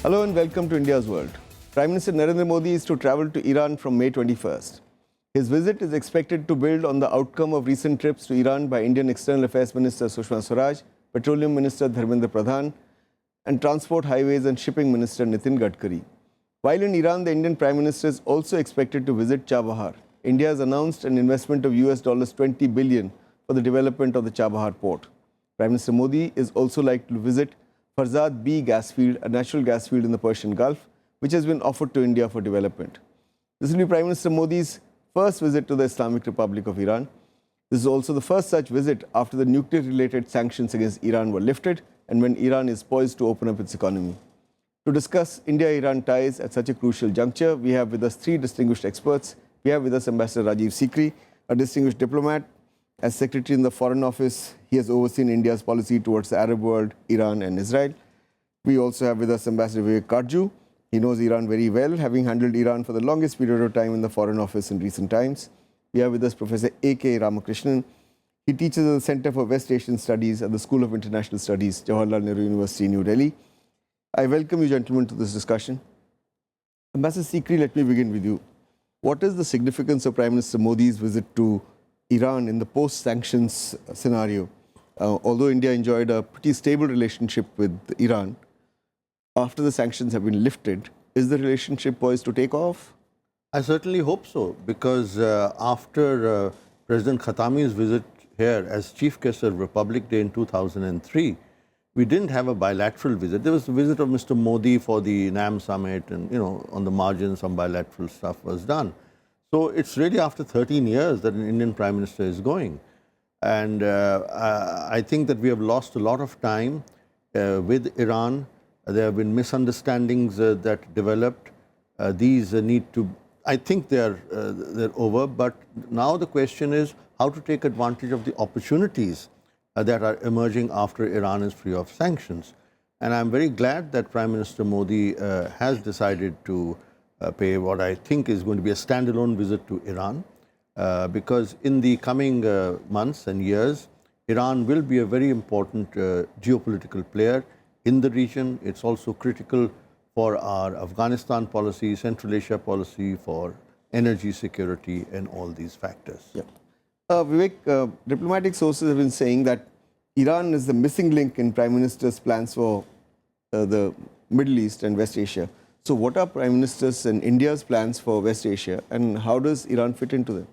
Hello and welcome to India's World. Prime Minister Narendra Modi is to travel to Iran from May 21st. His visit is expected to build on the outcome of recent trips to Iran by Indian External Affairs Minister Sushma Swaraj, Petroleum Minister Dharmendra Pradhan, and Transport, Highways and Shipping Minister Nitin Gadkari. While in Iran, the Indian Prime Minister is also expected to visit Chabahar. India has announced an investment of US $20 billion for the development of the Chabahar port. Prime Minister Modi is also likely to visit Farzad B gas field, a natural gas field in the Persian Gulf, which has been offered to India for development. This will be Prime Minister Modi's first visit to the Islamic Republic of Iran. This is also the first such visit after the nuclear-related sanctions against Iran were lifted and when Iran is poised to open up its economy. To discuss India-Iran ties at such a crucial juncture, we have with us three distinguished experts. We have with us Ambassador Rajiv Sikri, a distinguished diplomat. As Secretary in the Foreign Office, he has overseen India's policy towards the Arab world, Iran and Israel. We also have with us Ambassador Vivek Katju. He knows Iran very well, having handled Iran for the longest period of time in the Foreign Office in recent times. We have with us Professor A.K. Ramakrishnan. He teaches at the Center for West Asian Studies at the School of International Studies, Jawaharlal Nehru University, New Delhi. I welcome you gentlemen to this discussion. Ambassador Sikri, let me begin with you. What is the significance of Prime Minister Modi's visit to Iran in the post-sanctions scenario? Although India enjoyed a pretty stable relationship with Iran, after the sanctions have been lifted, is the relationship poised to take off? I certainly hope so, because after President Khatami's visit here as Chief Guest of Republic Day in 2003, we didn't have a bilateral visit. There was a visit of Mr. Modi for the NAM summit and, on the margin some bilateral stuff was done. So it's really after 13 years that an Indian Prime Minister is going. And I think that we have lost a lot of time with Iran. There have been misunderstandings that developed. These need to, I think they're over, but now the question is how to take advantage of the opportunities that are emerging after Iran is free of sanctions. And I'm very glad that Prime Minister Modi has decided to pay what I think is going to be a standalone visit to Iran, because in the coming months and years, Iran will be a very important geopolitical player in the region. It's also critical for our Afghanistan policy, Central Asia policy, for energy security and all these factors. Yeah. Vivek, diplomatic sources have been saying that Iran is the missing link in Prime Minister's plans for the Middle East and West Asia. So what are Prime Minister's and India's plans for West Asia and how does Iran fit into them?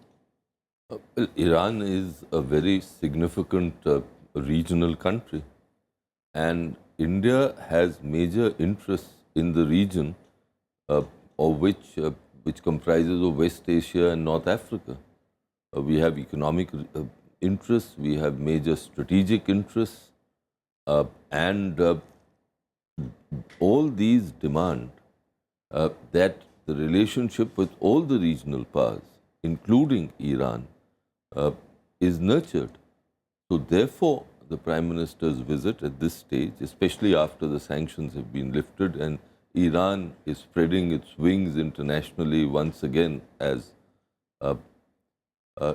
Well, Iran is a very significant regional country, and India has major interests in the region, which comprises of West Asia and North Africa. We have economic interests, we have major strategic interests, and all these demand that the relationship with all the regional powers, including Iran, is nurtured. So therefore, the Prime Minister's visit at this stage, especially after the sanctions have been lifted and Iran is spreading its wings internationally once again, as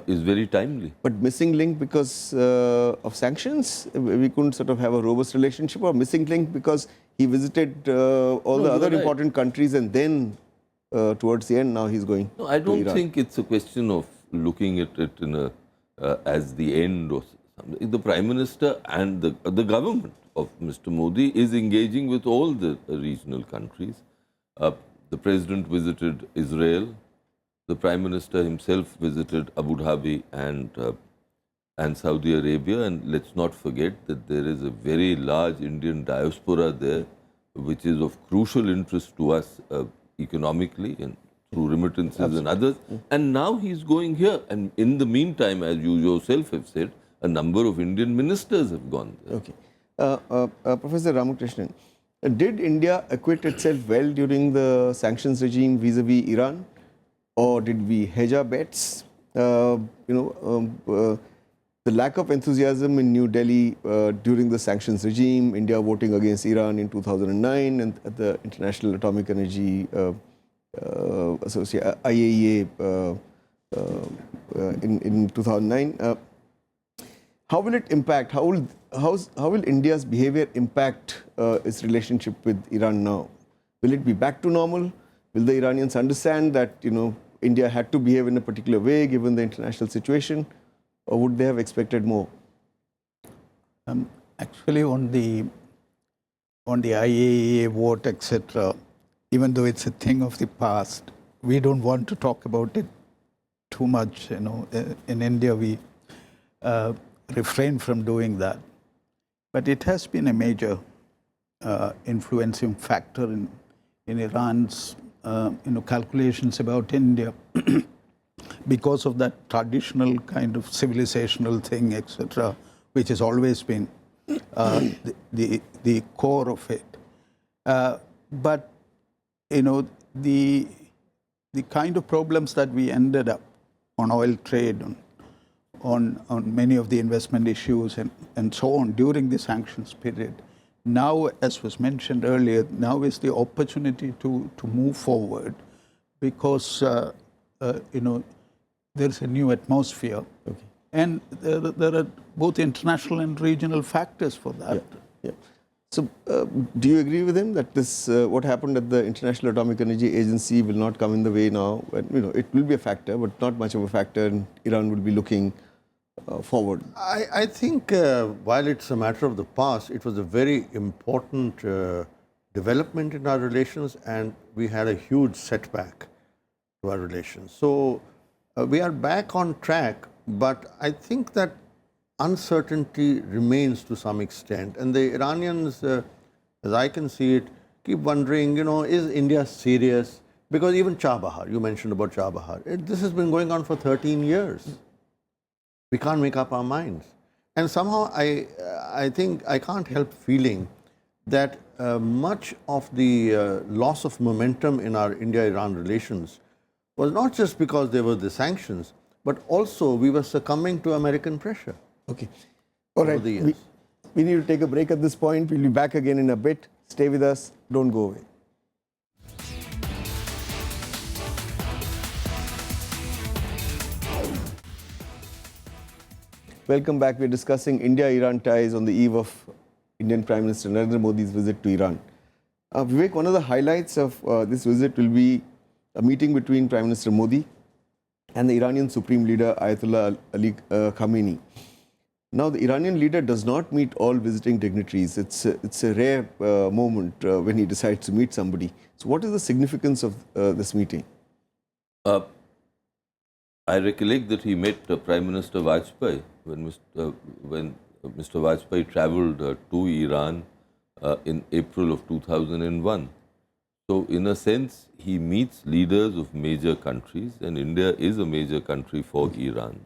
is very timely. But missing link because of sanctions? We couldn't sort of have a robust relationship, or missing link because he visited all the other important countries and then towards the end now he's going No, I don't Iran. think it's a question of looking at it in a, as the end or something. The Prime Minister and the government of Mr. Modi is engaging with all the regional countries. The President visited Israel. The Prime Minister himself visited Abu Dhabi and Saudi Arabia. And let's not forget that there is a very large Indian diaspora there, which is of crucial interest to us economically and through remittances and others. And now he's going here. And in the meantime, as you yourself have said, a number of Indian ministers have gone there. Okay. Professor Ramakrishnan, did India acquit itself well during the sanctions regime vis-a-vis Iran? Or did we hedge our bets? The lack of enthusiasm in New Delhi during the sanctions regime, India voting against Iran in 2009 and at the International Atomic Energy IAEA in 2009. How will it impact? How will India's behavior impact its relationship with Iran now? Will it be back to normal? Will the Iranians understand that, India had to behave in a particular way given the international situation, or would they have expected more? Actually, on the IAEA vote, etc., even though it's a thing of the past, we don't want to talk about it too much. In India, we refrain from doing that. But it has been a major influencing factor in Iran's calculations about India because of that traditional kind of civilizational thing, etc., which has always been the core of it. But the kind of problems that we ended up on oil trade, on many of the investment issues and so on during the sanctions period, now, as was mentioned earlier, now is the opportunity to move forward because there's a new atmosphere. Okay. And there are both international and regional factors for that. Yeah. So, do you agree with him that this, what happened at the International Atomic Energy Agency will not come in the way now? And, it will be a factor, but not much of a factor, and Iran will be looking forward. I think while it's a matter of the past, it was a very important development in our relations, and we had a huge setback to our relations. So we are back on track, but I think that uncertainty remains to some extent, and the Iranians, as I can see it, keep wondering, is India serious? Because even Chabahar, you mentioned about Chabahar, this has been going on for 13 years. We can't make up our minds. And somehow I think I can't help feeling that much of the loss of momentum in our India-Iran relations was not just because there were the sanctions, but also we were succumbing to American pressure. Okay. All right. We need to take a break at this point. We'll be back again in a bit. Stay with us. Don't go away. Welcome back. We're discussing India-Iran ties on the eve of Indian Prime Minister Narendra Modi's visit to Iran. Vivek, one of the highlights of this visit will be a meeting between Prime Minister Modi and the Iranian Supreme Leader Ayatollah Ali Khamenei. Now, the Iranian leader does not meet all visiting dignitaries. It's a rare moment when he decides to meet somebody. So what is the significance of this meeting? I recollect that he met Prime Minister Vajpayee when Mr. Vajpayee travelled to Iran in April of 2001. So, in a sense, he meets leaders of major countries, and India is a major country for Iran.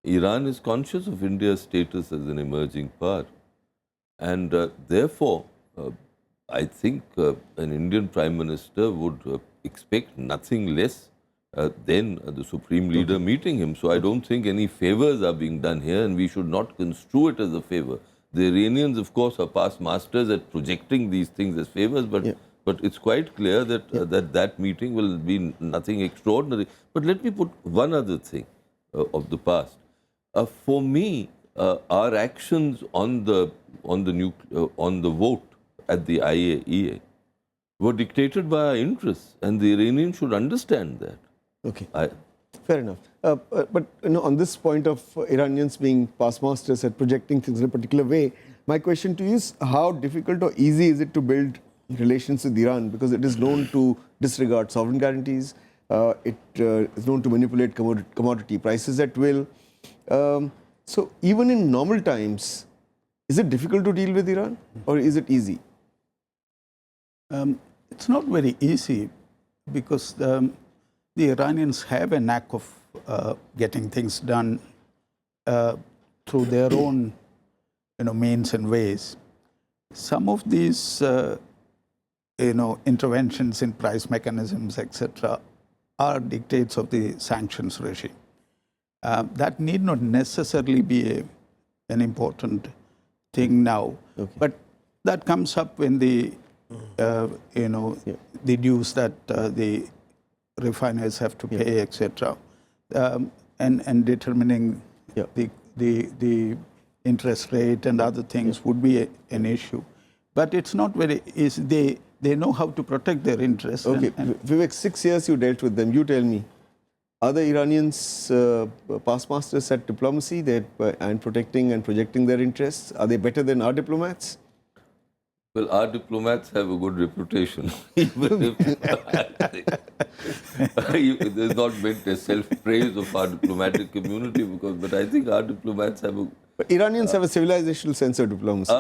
Iran is conscious of India's status as an emerging power, and therefore, I think an Indian Prime Minister would expect nothing less than the Supreme Leader meeting him. So I don't think any favors are being done here, and we should not construe it as a favor. The Iranians, of course, are past masters at projecting these things as favors, but it's quite clear that that meeting will be nothing extraordinary. But let me put one other thing of the past. For me, our actions on the vote at the IAEA were dictated by our interests, and the Iranians should understand that. Okay, fair enough. But on this point of Iranians being past masters at projecting things in a particular way, my question to you is how difficult or easy is it to build relations with Iran, because it is known to disregard sovereign guarantees, it is known to manipulate commodity prices at will. So even in normal times, is it difficult to deal with Iran, or is it easy? It's not very easy, because the Iranians have a knack of getting things done through their own means and ways. Some of these interventions in price mechanisms, etc., are dictates of the sanctions regime. That need not necessarily be an important thing now, but that comes up when the the dues that the refiners have to pay, etc., and determining the interest rate and other things would be an issue. But it's not very easy. they know how to protect their interests. Okay, Vivek, 6 years you dealt with them. You tell me, are the Iranians past masters at diplomacy and protecting and projecting their interests? Are they better than our diplomats? Well, our diplomats have a good reputation, even if it is not meant as self-praise of our diplomatic community, but I think our diplomats have a... But Iranians have a civilizational sense of diplomacy.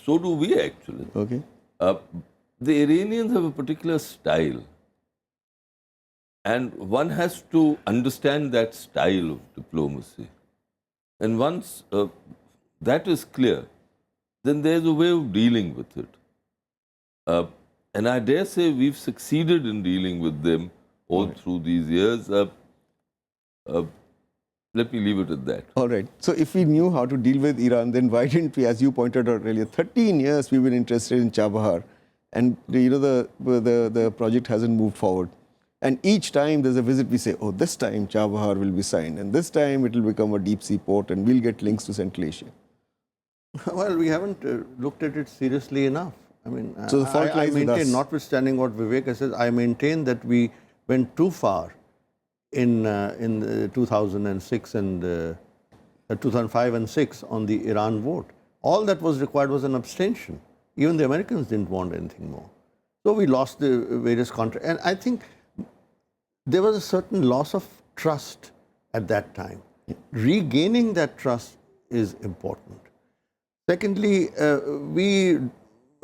So do we, actually. Okay. The Iranians have a particular style. And one has to understand that style of diplomacy. And once that is clear, then there's a way of dealing with it. And I dare say we've succeeded in dealing with them all through these years. Let me leave it at that. All right. So if we knew how to deal with Iran, then why didn't we, as you pointed out earlier, 13 years we've been interested in Chabahar, and the project hasn't moved forward. And each time there's a visit, we say, oh, this time Chabahar will be signed, and this time it will become a deep sea port, and we'll get links to Central Asia. Well, we haven't looked at it seriously enough. I mean, so the fault lies with us. Notwithstanding what Vivek has said, I maintain that we went too far in 2006 and 2005 and 6 on the Iran vote. All that was required was an abstention. Even the Americans didn't want anything more. So we lost the various contracts. And I think there was a certain loss of trust at that time. Regaining that trust is important. Secondly,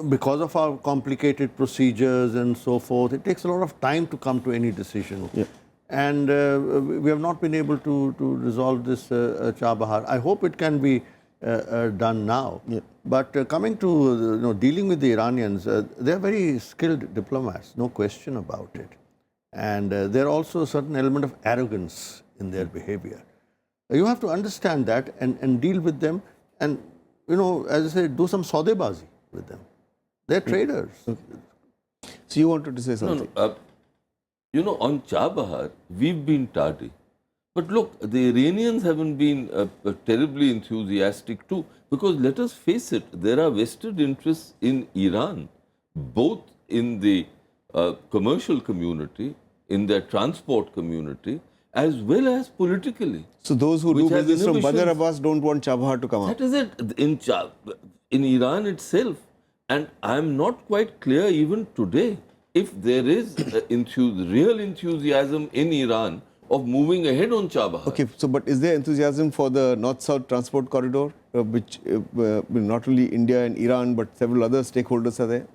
because of our complicated procedures and so forth, it takes a lot of time to come to any decision. Yeah. And we have not been able to resolve this Chabahar. I hope it can be done now. Yeah. But coming to dealing with the Iranians, they are very skilled diplomats, no question about it. And there are also a certain element of arrogance in their behavior. You have to understand that and deal with them, and as I say, do some saudebazi with them. They're traders. So you wanted to say something? No, on Chabahar, we've been tardy. But look, the Iranians haven't been terribly enthusiastic too, because let us face it, there are vested interests in Iran, both in the commercial community, in their transport community, as well as politically. So those who do business from Badr Abbas don't want Chabahar to come up? That is it. In Iran itself. And I'm not quite clear even today if there is real enthusiasm in Iran of moving ahead on Chabahar. Okay, so but is there enthusiasm for the North-South transport corridor, which not only India and Iran, but several other stakeholders are there?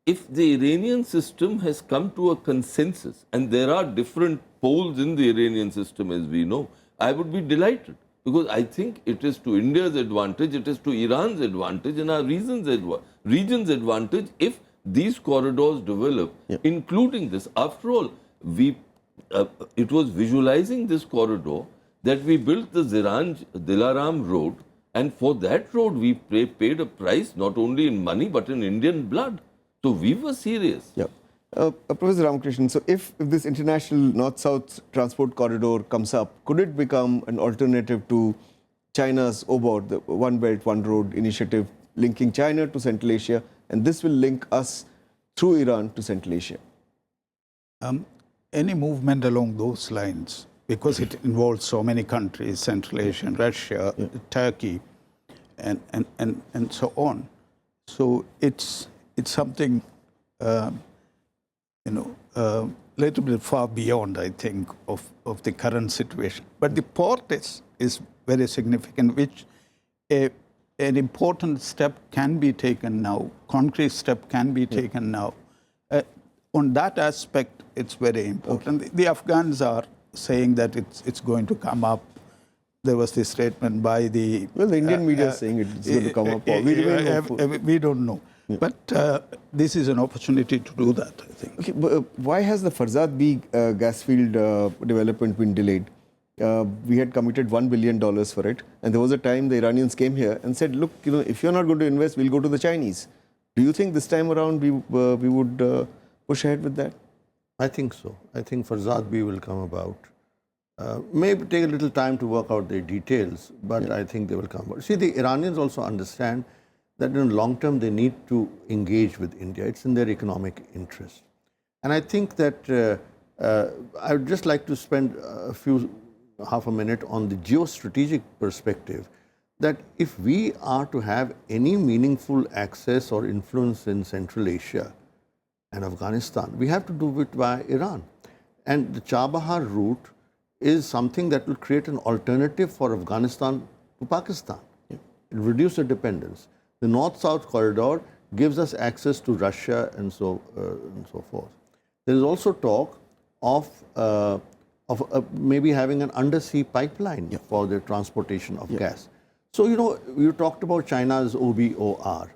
If the Iranian system has come to a consensus, and there are different poles in the Iranian system, as we know, I would be delighted. Because I think it is to India's advantage, it is to Iran's advantage, and our region's advantage if these corridors develop, including this. After all, it was visualizing this corridor that we built the Dilaram road, and for that road we paid a price not only in money but in Indian blood. So we were serious. Yeah. Professor Ramakrishnan, so if this international North-South transport corridor comes up, could it become an alternative to China's OBOR, the One Belt, One Road initiative, linking China to Central Asia, and this will link us through Iran to Central Asia? Any movement along those lines, because it involves so many countries, Central Asia, Russia, Turkey, and so on. So it's something little bit far beyond, I think, of the current situation. But the port is very significant, which an important step can be taken now, concrete step can be taken now. On that aspect, it's very important. Okay. The Afghans are saying that it's going to come up. There was this statement by the... Well, the Indian media is saying it's going to come up. We don't know. Yeah. But this is an opportunity to do that, I think. Okay, but why has the Farzad B gas field development been delayed? We had committed $1 billion for it, and there was a time the Iranians came here and said, look, if you're not going to invest, we'll go to the Chinese. Do you think this time around we would push ahead with that? I think so. I think Farzad B will come about. Maybe take a little time to work out the details, but I think they will come about. See, the Iranians also understand that in the long term they need to engage with India. It's in their economic interest. And I think that I would just like to spend half a minute on the geostrategic perspective, that if we are to have any meaningful access or influence in Central Asia and Afghanistan, we have to do it via Iran. And the Chabahar route is something that will create an alternative for Afghanistan to Pakistan. It will reduce the dependence. The North-South corridor gives us access to Russia and so forth. There is also talk of maybe having an undersea pipeline for the transportation of gas. So, you talked about China's OBOR.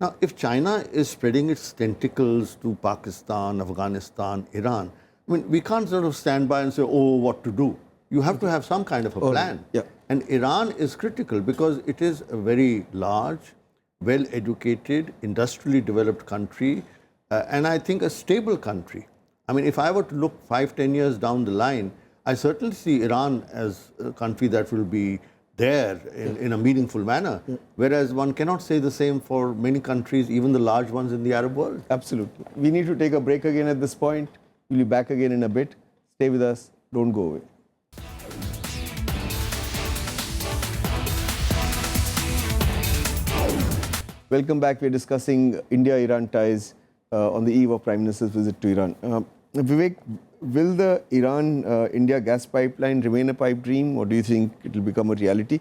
Now, if China is spreading its tentacles to Pakistan, Afghanistan, Iran, I mean, we can't sort of stand by and say, oh, what to do. You have to have some kind of a plan. And Iran is critical because it is a very large, well-educated, industrially developed country, and I think a stable country. I mean, if I were to look 5-10 years down the line, I certainly see Iran as a country that will be there in a meaningful manner, whereas one cannot say the same for many countries, even the large ones in the Arab world. Absolutely. We need to take a break again at this point. We'll be back again in a bit. Stay with us. Don't go away. Welcome back. We're discussing India-Iran ties on the eve of Prime Minister's visit to Iran. Vivek, will the Iran-India gas pipeline remain a pipe dream, or do you think it will become a reality?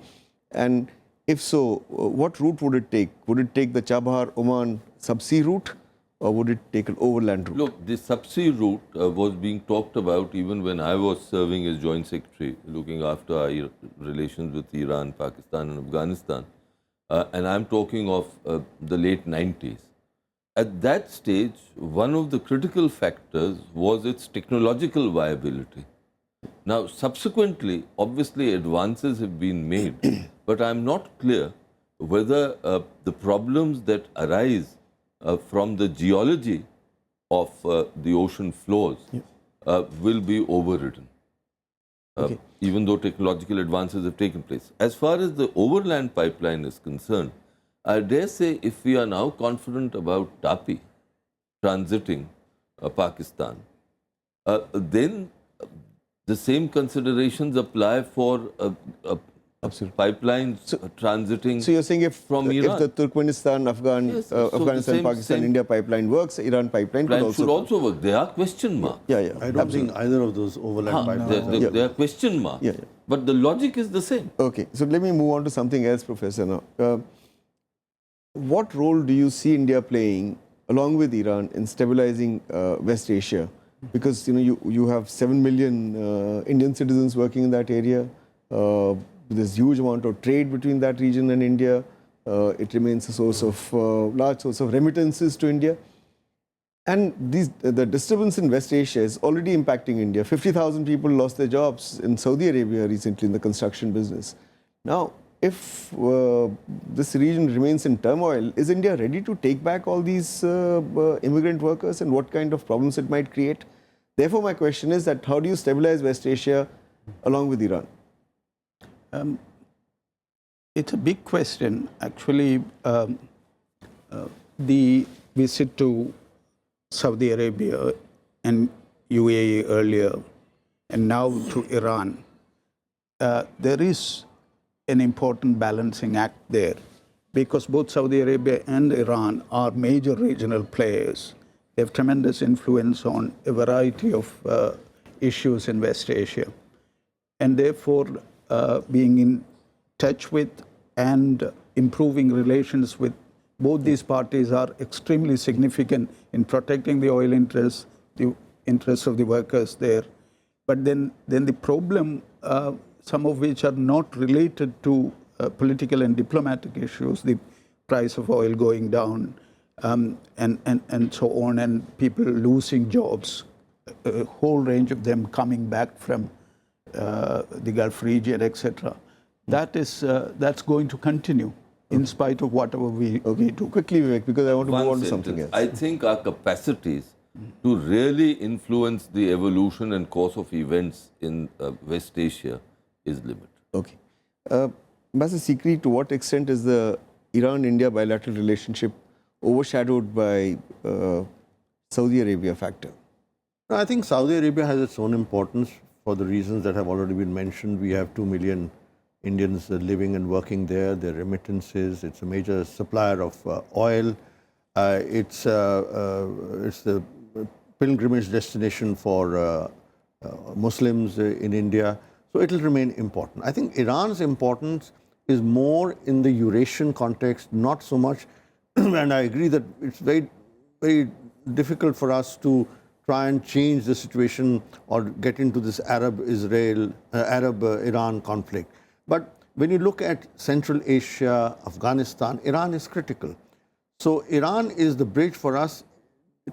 And if so, what route would it take? Would it take the Chabahar-Oman subsea route, or would it take an overland route? Look, the subsea route was being talked about even when I was serving as Joint Secretary, looking after our relations with Iran, Pakistan and Afghanistan. And I'm talking of the late 90s. At that stage, one of the critical factors was its technological viability. Now, subsequently, obviously advances have been made, but I'm not clear whether the problems that arise from the geology of the ocean floors will be overridden, even though technological advances have taken place. As far as the overland pipeline is concerned, I dare say if we are now confident about TAPI transiting Pakistan, then the same considerations apply for pipelines transiting So you're saying from Iran. If the Turkmenistan, Afghanistan, Pakistan, India pipeline works, Iran pipeline should also work. There are question marks. I don't think either of those overland pipelines. There are question marks. But the logic is the same. Okay, so let me move on to something else, Professor. Now, what role do you see India playing along with Iran in stabilizing West Asia? Because you have 7 million Indian citizens working in that area. There's huge amount of trade between that region and India. It remains a source of large source of remittances to India. And the disturbance in West Asia is already impacting India. 50,000 people lost their jobs in Saudi Arabia recently in the construction business. Now, if this region remains in turmoil, is India ready to take back all these immigrant workers, and what kind of problems it might create? Therefore, my question is that how do you stabilize West Asia along with Iran? It's a big question. Actually, the visit to Saudi Arabia and UAE earlier, and now to Iran, there is an important balancing act there, because both Saudi Arabia and Iran are major regional players. They have tremendous influence on a variety of issues in West Asia. And therefore, being in touch with and improving relations with both these parties are extremely significant in protecting the oil interests, the interests of the workers there. But then the problem, some of which are not related to political and diplomatic issues, the price of oil going down, and so on, and people losing jobs, a whole range of them coming back from the Gulf region, etc. That's going to continue in spite of whatever we do. Quickly, Vivek, because I want to move on to something else. I think our capacities to really influence the evolution and course of events in West Asia is limited. Okay. Ambassador Sikri, to what extent is the Iran-India bilateral relationship overshadowed by Saudi Arabia factor? No, I think Saudi Arabia has its own importance for the reasons that have already been mentioned. We have 2 million Indians living and working there, their remittances. It's a major supplier of oil. It's the pilgrimage destination for Muslims in India. So it will remain important. I think Iran's importance is more in the Eurasian context, not so much, and I agree that it's very, very difficult for us to try and change the situation or get into this Arab-Iran conflict. But when you look at Central Asia, Afghanistan, Iran is critical. So Iran is the bridge for us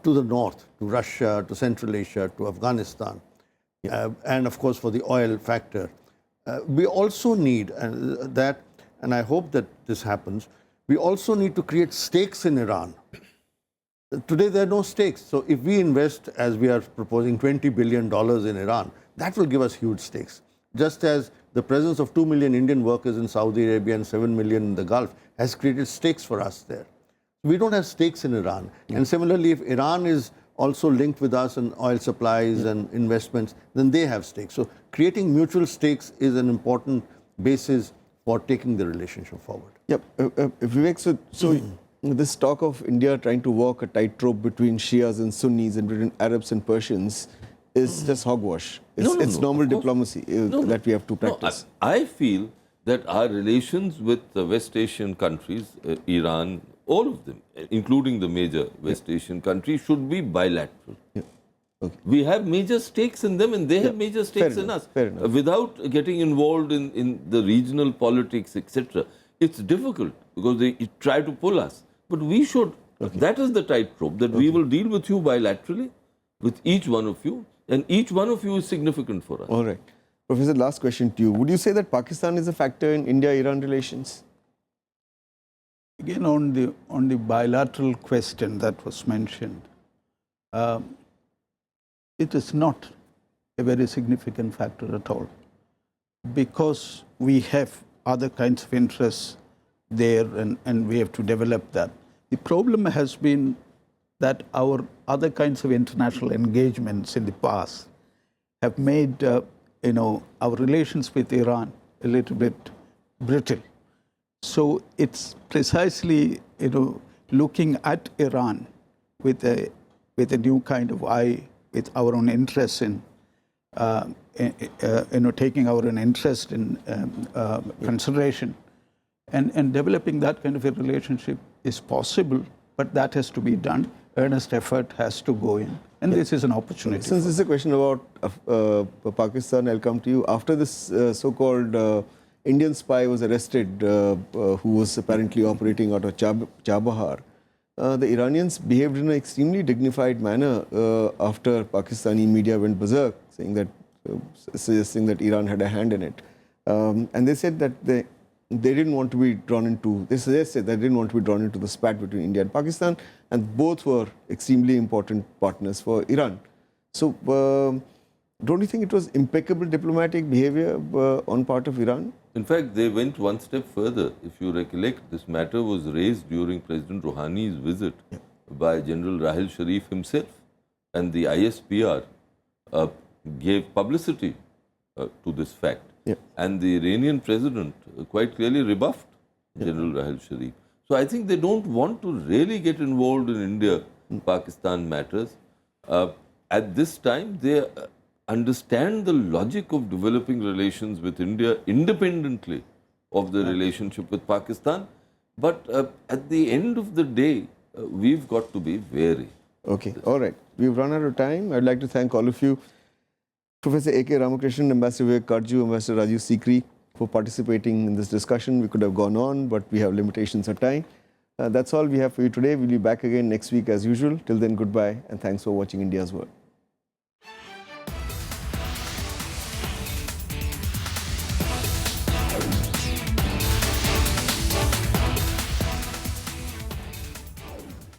to the north, to Russia, to Central Asia, to Afghanistan, and of course for the oil factor. We also need that, and I hope that this happens, we also need to create stakes in Iran. Today there are no stakes. So if we invest, as we are proposing, $20 billion in Iran, that will give us huge stakes. Just as the presence of 2 million Indian workers in Saudi Arabia and 7 million in the Gulf has created stakes for us there. We don't have stakes in Iran. And similarly, if Iran is also linked with us in oil supplies and investments, then they have stakes. So creating mutual stakes is an important basis for taking the relationship forward. Yep. Vivek, so this talk of India trying to walk a tightrope between Shias and Sunnis and between Arabs and Persians is just hogwash. It's normal diplomacy that we have to practice. No, I feel that our relations with the West Asian countries, Iran, all of them, including the major West Asian countries, should be bilateral. Yeah. Okay. We have major stakes in them and they have major stakes in us. Fair enough. Without getting involved in the regional politics, etc., it's difficult because they try to pull us. But we should, that is the tightrope, that we will deal with you bilaterally, with each one of you, and each one of you is significant for us. All right. Professor, last question to you. Would you say that Pakistan is a factor in India-Iran relations? Again, on the bilateral question that was mentioned, it is not a very significant factor at all, because we have other kinds of interests there and we have to develop that. The problem has been that our other kinds of international engagements in the past have made our relations with Iran a little bit brittle. So it's precisely looking at Iran with a new kind of eye, with our own interest in taking our own interest in consideration, and developing that kind of a relationship is possible, but that has to be done. Earnest effort has to go in, and this is an opportunity. Since this is a question about Pakistan, I'll come to you. After this so-called Indian spy was arrested, who was apparently operating out of Chabahar, the Iranians behaved in an extremely dignified manner after Pakistani media went berserk, suggesting that Iran had a hand in it. And they said that they didn't want to be drawn into, they suggested that they didn't want to be drawn into the spat between India and Pakistan, and both were extremely important partners for Iran. So, don't you think it was impeccable diplomatic behavior on part of Iran? In fact, they went one step further. If you recollect, this matter was raised during President Rouhani's visit by General Rahil Sharif himself, and the ISPR gave publicity to this fact. And the Iranian president quite clearly rebuffed General Rahil Sharif. So I think they don't want to really get involved in India-Pakistan matters. At this time, they understand the logic of developing relations with India independently of the relationship with Pakistan. But at the end of the day, we've got to be wary. Okay, all right. We've run out of time. I'd like to thank all of you. Professor A.K. Ramakrishnan, Ambassador Vivek Katju, Ambassador Rajiv Sikri, for participating in this discussion. We could have gone on, but we have limitations of time. That's all we have for you today. We'll be back again next week as usual. Till then, goodbye, and thanks for watching India's World.